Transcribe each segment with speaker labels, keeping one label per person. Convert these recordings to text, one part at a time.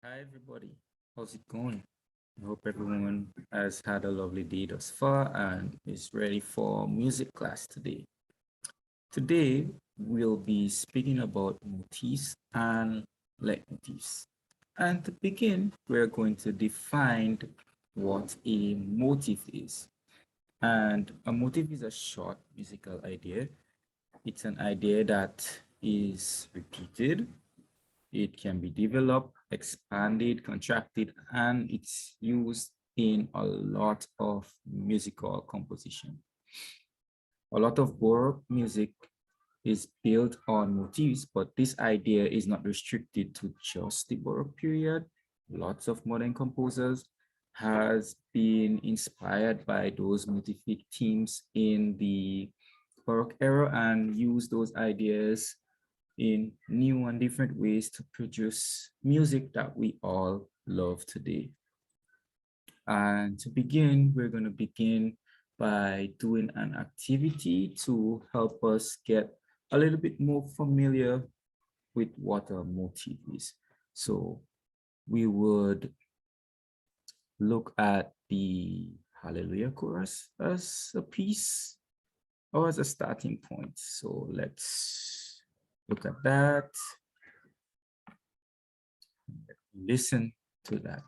Speaker 1: Hi, everybody. How's it going? I hope everyone has had a lovely day thus far and is ready for music class today. Today, we'll be speaking about motifs and leitmotifs. And to begin, we're going to define what a motif is. And a motif is a short musical idea. It's an idea that is repeated. It can be developed, expanded, contracted, and it's used in a lot of musical composition. A lot of Baroque music is built on motifs, but this idea is not restricted to just the Baroque period. Lots of modern composers has been inspired by those motific themes in the Baroque era and use those ideas in new and different ways to produce music that we all love today. And to begin, we're going to begin by doing an activity to help us get a little bit more familiar with what a motif is. So we would look at the Hallelujah chorus as a piece or as a starting point. So let's look at that. Listen to that.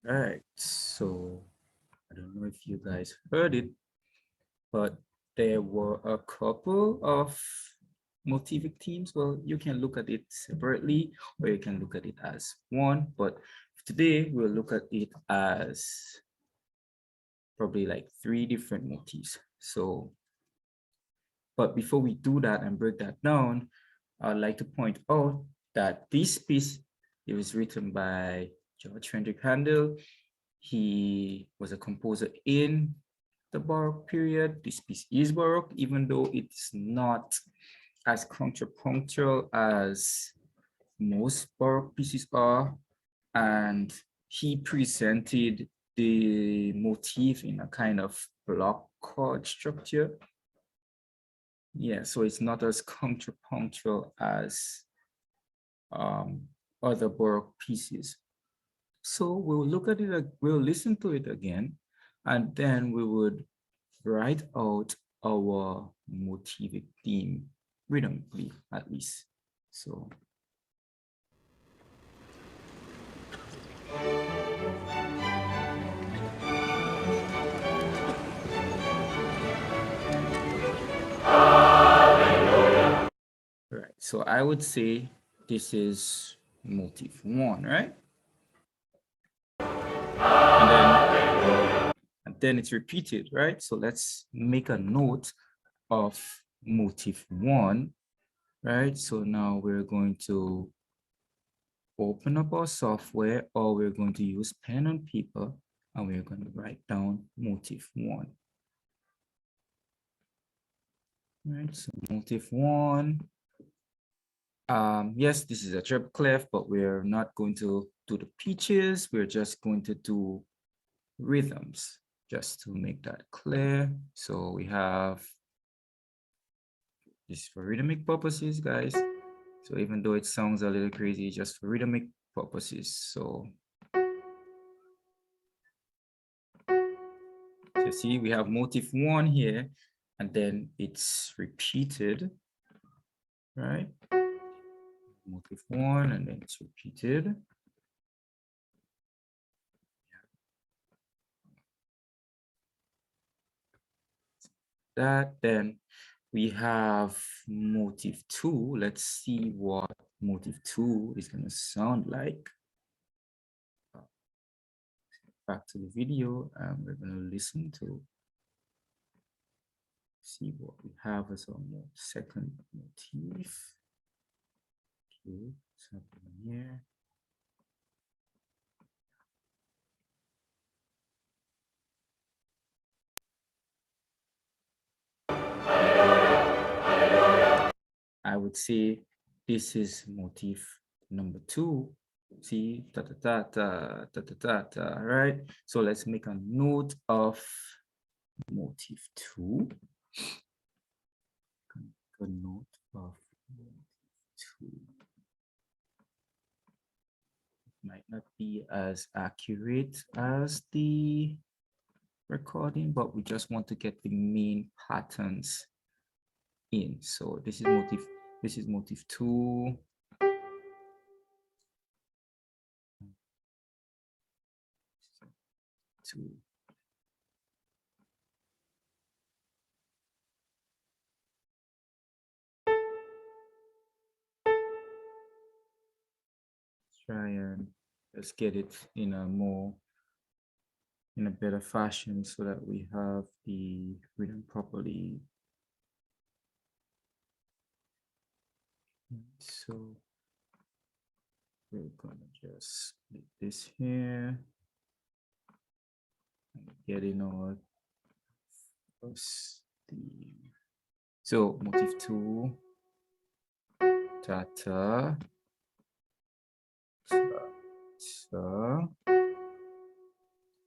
Speaker 1: All right, so I don't know if you guys heard it, but there were a couple of motivic themes. Well, you can look at it separately or you can look at it as one, but today we'll look at it as probably like three different motifs. So, but before we do that and break that down, I'd like to point out that this piece, it was written by George Frederick Handel. He was a composer in the Baroque period. This piece is Baroque, even though it's not as contrapunctual as most Baroque pieces are. And he presented the motif in a kind of block chord structure. Yeah, so it's not as contrapunctual as other Baroque pieces. So we'll look at it, we'll listen to it again, and then we would write out our motivic theme rhythmically, at least. So. Right, so I would say this is motif 1, right? And then it's repeated, right? So let's make a note of motif 1, right? So now we're going to open up our software, or we're going to use pen and paper, and we're going to write down motif 1. Right, so motif 1. Yes, this is a treble clef, but we're not going to do the pitches. We're just going to do rhythms, just to make that clear. So we have this for rhythmic purposes, guys. So even though it sounds a little crazy, just for rhythmic purposes. So see, we have motif 1 here, and then it's repeated, right? Motif 1, and then it's repeated. That, then we have motif 2. Let's see what motif 2 is going to sound like. Back to the video, and we're going to listen to see what we have as our second motif. Okay, something here. I would say this is motif number 2. See, ta ta ta ta ta ta ta ta, right? So let's make a note of motif 2. A note of motif 2. Might not be as accurate as the recording, but we just want to get the main patterns in. So this is motif 2. Try and let's get it in a better fashion so that we have the rhythm properly. So we're gonna just split this here and get in our first theme. So motif 2, ta ta, ta, ta,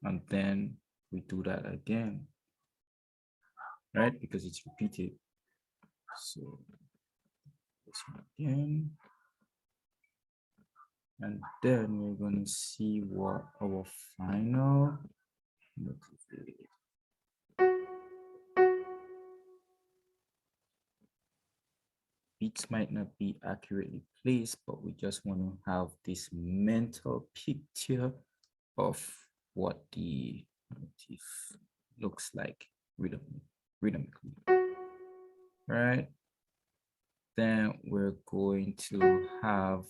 Speaker 1: and then we do that again, right? Because it's repeated. So this one again. And then we're going to see what our final motif is. Beats might not be accurately placed, but we just want to have this mental picture of what the motif looks like rhythmically. Right? Then we're going to have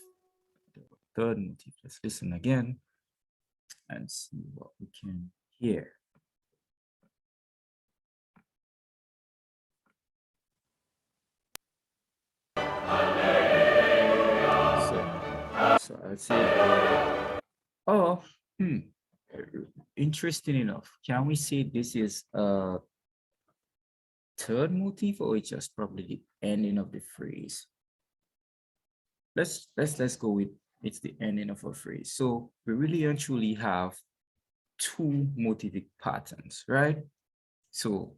Speaker 1: the third motif. Let's listen again and see what we can hear. So I'd say, oh, interesting enough. Can we say this is a third motif, or it's just probably the ending of the phrase? Let's go with it's the ending of a phrase. So we really and truly have two motivic patterns, right? So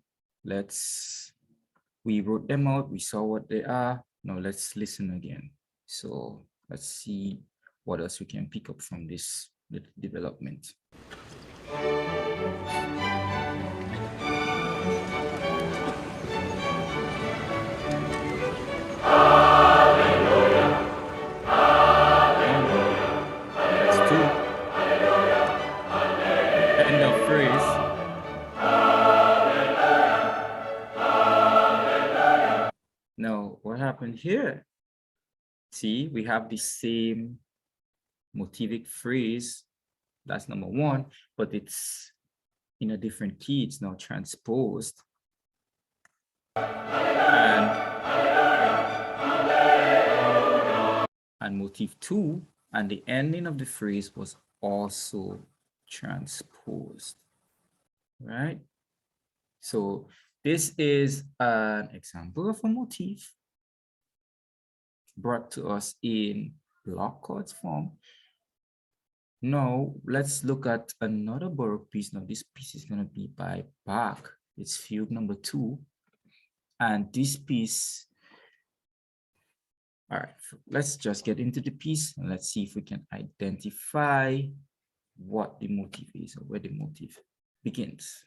Speaker 1: we wrote them out, we saw what they are. Now let's listen again. So let's see what else we can pick up from this development. That's two. End of phrase. Now, what happened here? See, we have the same motivic phrase. That's number one, but it's in a different key. It's now transposed. And motif 2, and the ending of the phrase was also transposed, right? So this is an example of a motif brought to us in block chords form. Now let's look at another Baroque piece. Now this piece is going to be by Bach. It's fugue number 2, and this piece. All right, let's just get into the piece and let's see if we can identify what the motif is or where the motif begins.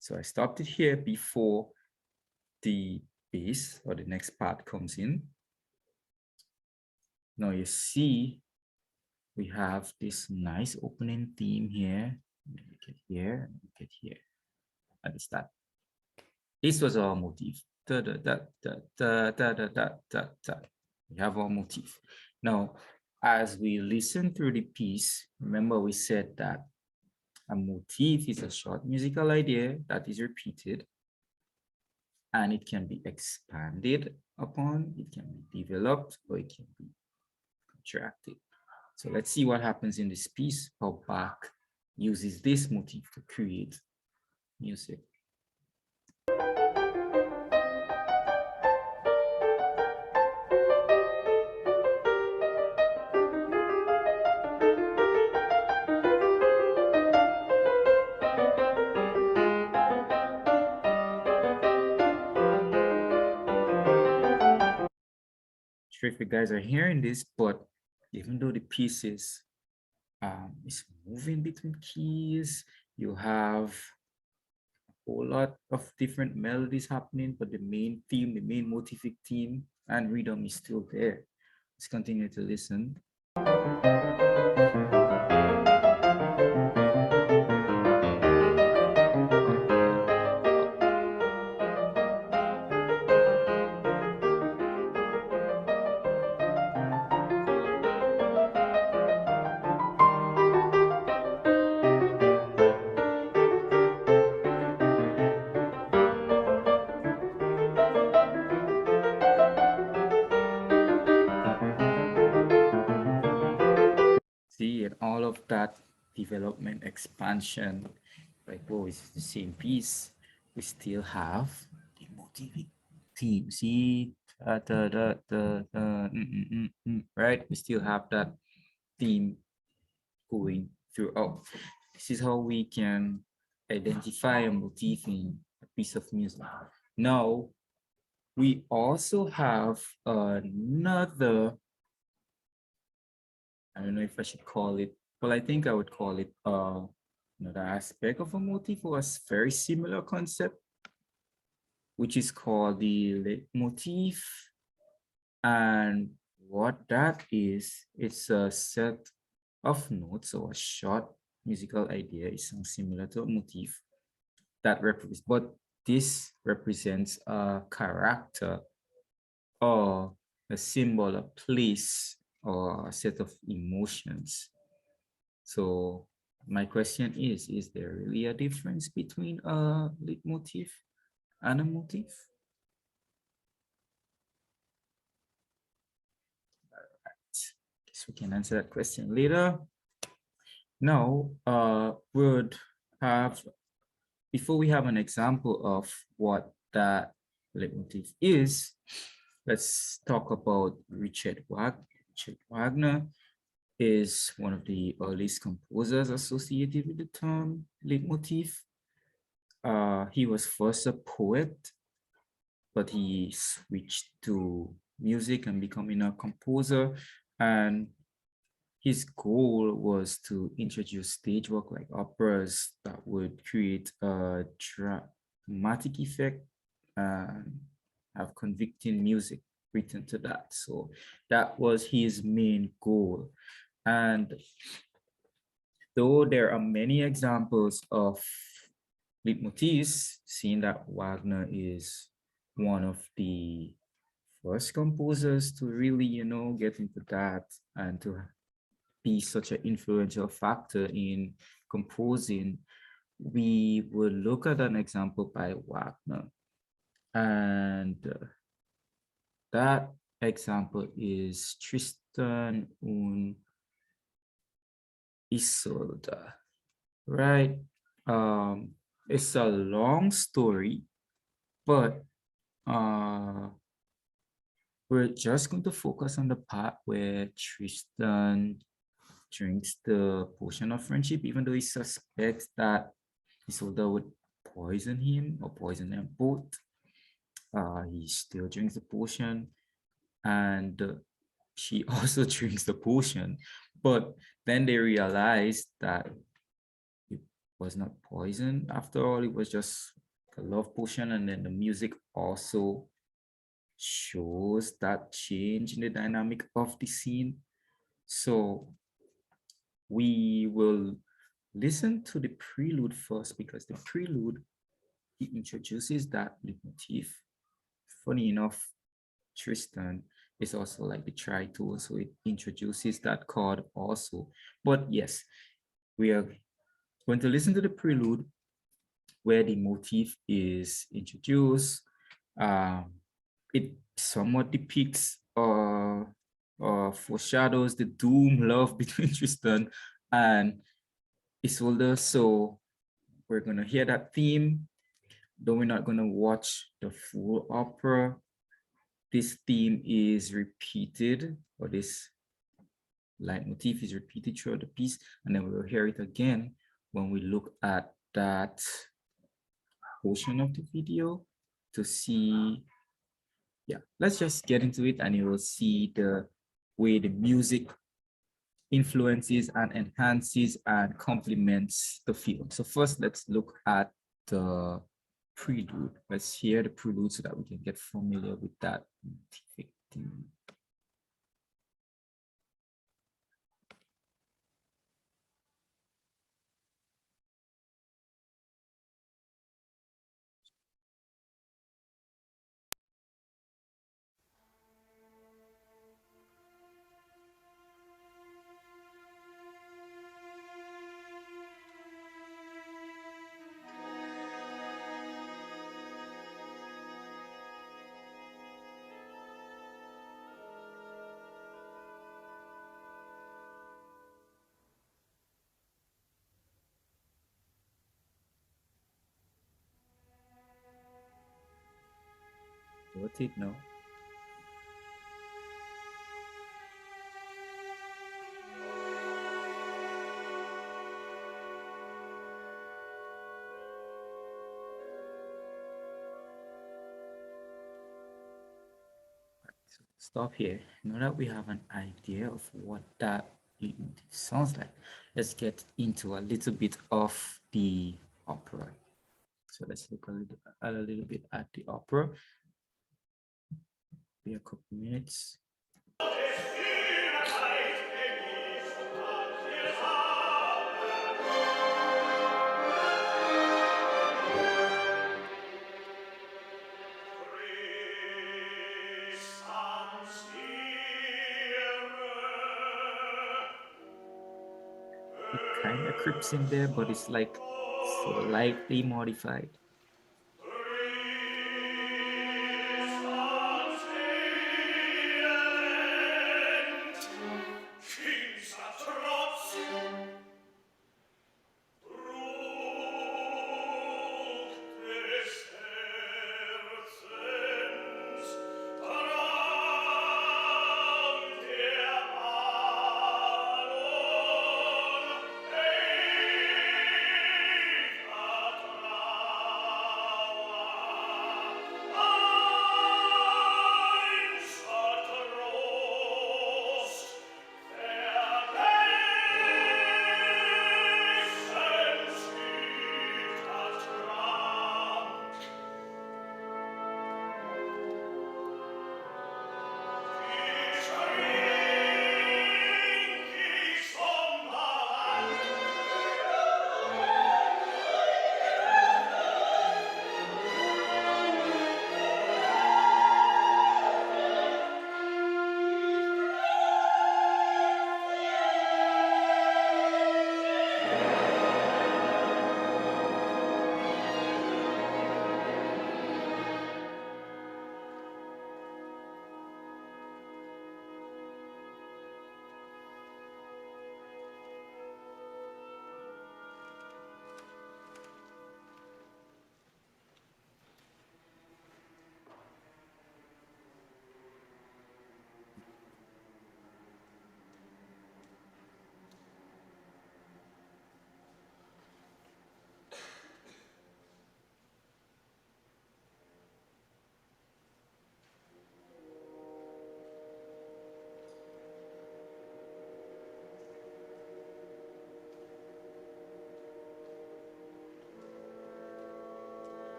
Speaker 1: So I stopped it here before the bass or the next part comes in. Now you see we have this nice opening theme here. We get here, and we get here at the start. This was our motif. Da, da, da, da, da, da, da, da, da, da. We have our motif. Now, as we listen through the piece, remember we said that a motif is a short musical idea that is repeated, and it can be expanded upon, it can be developed, or it can be contracted. So let's see what happens in this piece, how Bach uses this motif to create music. Sure if you guys are hearing this, but even though the pieces is moving between keys, you have a whole lot of different melodies happening, but the main theme, the main motivic theme and rhythm is still there. Let's continue to listen. See, and all of that development, expansion, like, whoa, it's the same piece. We still have the motivic theme. See, right? We still have that theme going throughout. This is how we can identify a motif in a piece of music. Now, we also have another, I don't know if I should call it, well, I think I would call it another aspect of a motif or a very similar concept, which is called the leitmotif. And what that is, it's a set of notes or a short musical idea. Is similar to a motif that represents, but this represents a character or a symbol, a place, or a set of emotions. So my question is there really a difference between a leitmotif and a motif? Guess we can answer that question later. Now, would have, before we have an example of what that leitmotif is, let's talk about Richard Wagner. Richard Wagner is one of the earliest composers associated with the term leitmotif. He was first a poet, but he switched to music and becoming a composer. And his goal was to introduce stage work like operas that would create a dramatic effect and have convicting music written to that. So that was his main goal. And though there are many examples of leitmotifs, seeing that Wagner is one of the first composers to really, get into that and to be such an influential factor in composing, we will look at an example by Wagner. And that example is Tristan und Isolde, right? It's a long story, but we're just going to focus on the part where Tristan drinks the potion of friendship, even though he suspects that Isolde would poison him or poison them both. He still drinks the potion, and she also drinks the potion. But then they realized that it was not poison after all. It was just a love potion, and then the music also shows that change in the dynamic of the scene. So we will listen to the prelude first, because the prelude, it introduces that motif. Funny enough, Tristan is also like the tritone, so it introduces that chord also. But yes, we are going to listen to the prelude where the motif is introduced. It somewhat depicts or foreshadows the doom love between Tristan and Isolde. So we're gonna hear that theme, though we're not gonna watch the full opera. This theme is repeated, or this leitmotif is repeated throughout the piece, and then we'll hear it again when we look at that portion of the video to see. Yeah, let's just get into it and you will see the way the music influences and enhances and complements the film. So first, let's look at the prelude. Let's hear the prelude so that we can get familiar with that theme. What's it now? So stop here. Now that we have an idea of what that sounds like, let's get into a little bit of the opera. So let's look a little bit at the opera. Be a couple minutes. It kind of creeps in there, but it's like slightly modified.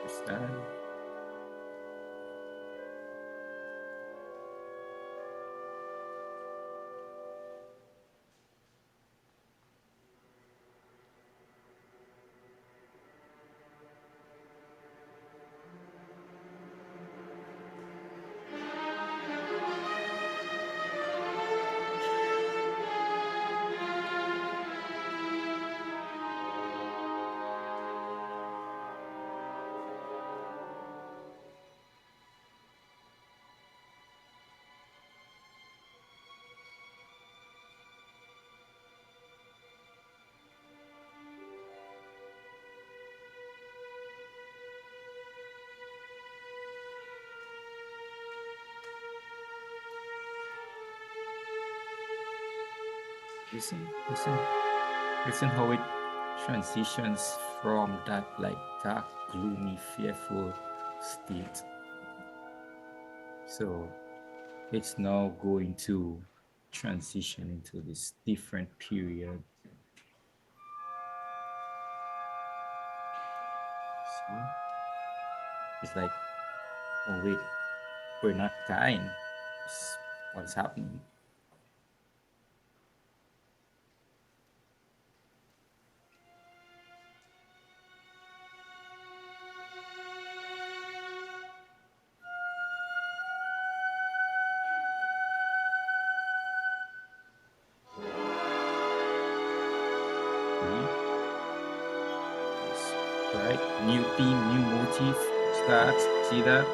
Speaker 1: It's done. Listen, listen how it transitions from that like dark, gloomy, fearful state. So it's now going to transition into this different period. See? It's like, oh wait, we're not dying. What's happening? See? Yes. Right? New theme, new motif starts. See that?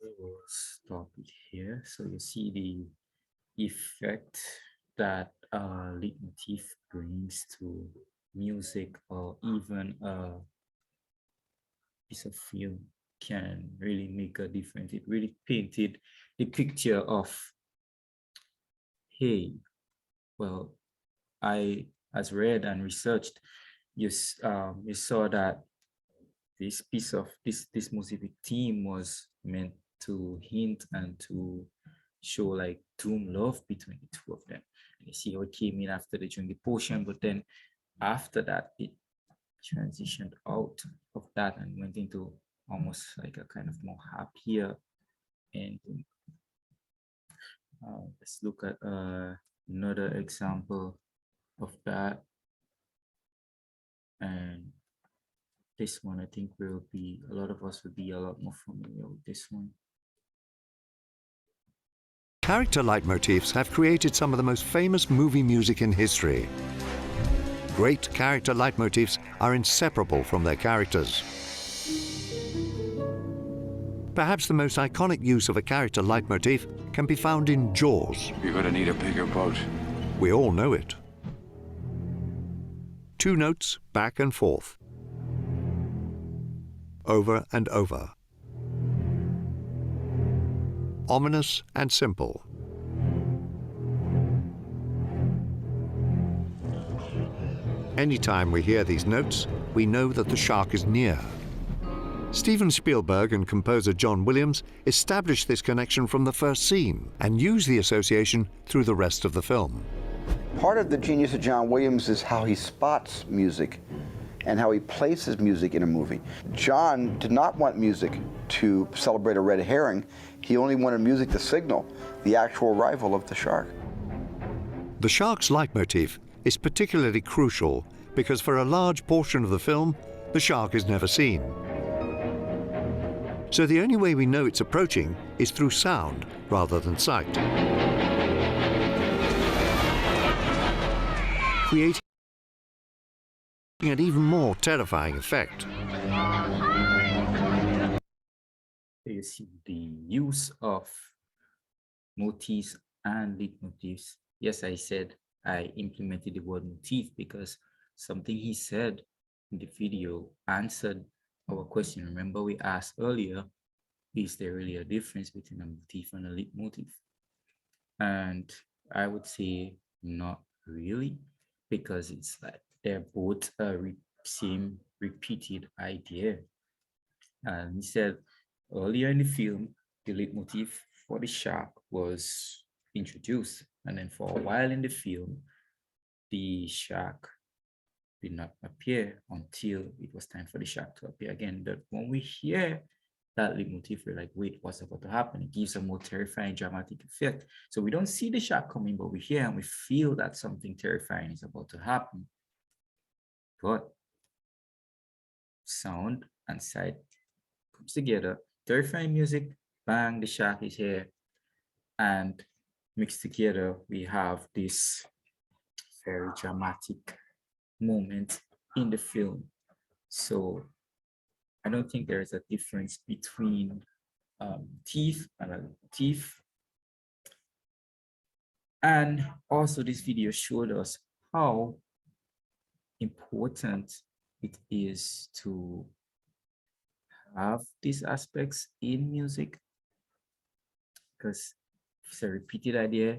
Speaker 1: We will stop it here. So you see the effect that Leitmotif brings to music or even a piece of film can really make a difference. It really painted the picture of, hey, well, I as read and researched, you saw that this piece of this specific theme was meant to hint and to show like doom love between the two of them. And you see how it came in after the during the potion, but then after that it transitioned out of that and went into almost like a kind of more happier ending. Let's look at another example of that. And this one, I think will be, a lot of us will be a lot more familiar with this one.
Speaker 2: Character leitmotifs have created some of the most famous movie music in history. Great character leitmotifs are inseparable from their characters. Perhaps the most iconic use of a character leitmotif can be found in Jaws.
Speaker 3: You're gonna need a bigger boat.
Speaker 2: We all know it. Two notes back and forth. Over and over. Ominous and simple. Anytime we hear these notes, we know that the shark is near. Steven Spielberg and composer John Williams established this connection from the first scene and used the association through the rest of the film.
Speaker 4: Part of the genius of John Williams is how he spots music and how he places music in a movie. John did not want music to celebrate a red herring. He only wanted music to signal the actual arrival of the shark.
Speaker 2: The shark's leitmotif is particularly crucial because for a large portion of the film, the shark is never seen. So the only way we know it's approaching is through sound rather than sight, creating an even more terrifying effect.
Speaker 1: You see the use of motifs and leitmotifs. Yes, I said I implemented the word motif because something he said in the video answered our question. Remember we asked earlier, is there really a difference between a motif and a leitmotif? And I would say not really, because it's like they're both a same repeated idea. And he said earlier in the film, the leitmotif for the shark was introduced. And then for a while in the film, the shark did not appear until it was time for the shark to appear again. But when we hear that leitmotif, we're like, wait, what's about to happen? It gives a more terrifying, dramatic effect. So we don't see the shark coming, but we hear and we feel that something terrifying is about to happen. But sound and sight comes together. Terrifying music, bang, the shark is here. And mixed together, we have this very dramatic moment in the film. So I don't think there is a difference between teeth and a teeth. And also this video showed us how important it is to have these aspects in music, because if it's a repeated idea,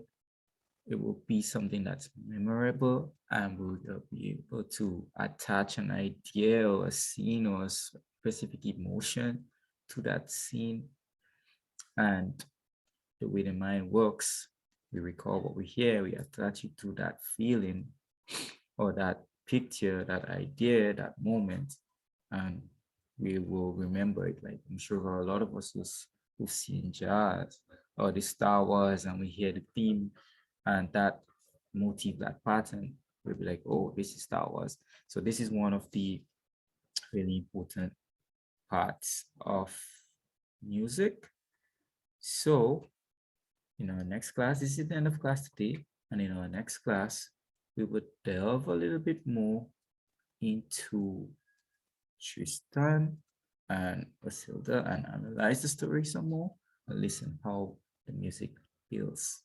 Speaker 1: it will be something that's memorable, and we'll be able to attach an idea or a scene or a specific emotion to that scene. And the way the mind works, we recall what we hear, we attach it to that feeling or that picture, that idea, that moment, and we will remember it. Like I'm sure for a lot of us who've seen jazz or the Star Wars, and we hear the theme and that motif, that pattern, we'll be like, oh, this is Star Wars. So this is one of the really important parts of music. So in our next class, this is the end of class today. And in our next class, we would delve a little bit more into Tristan and Basilda and analyze the story some more and listen how the music builds.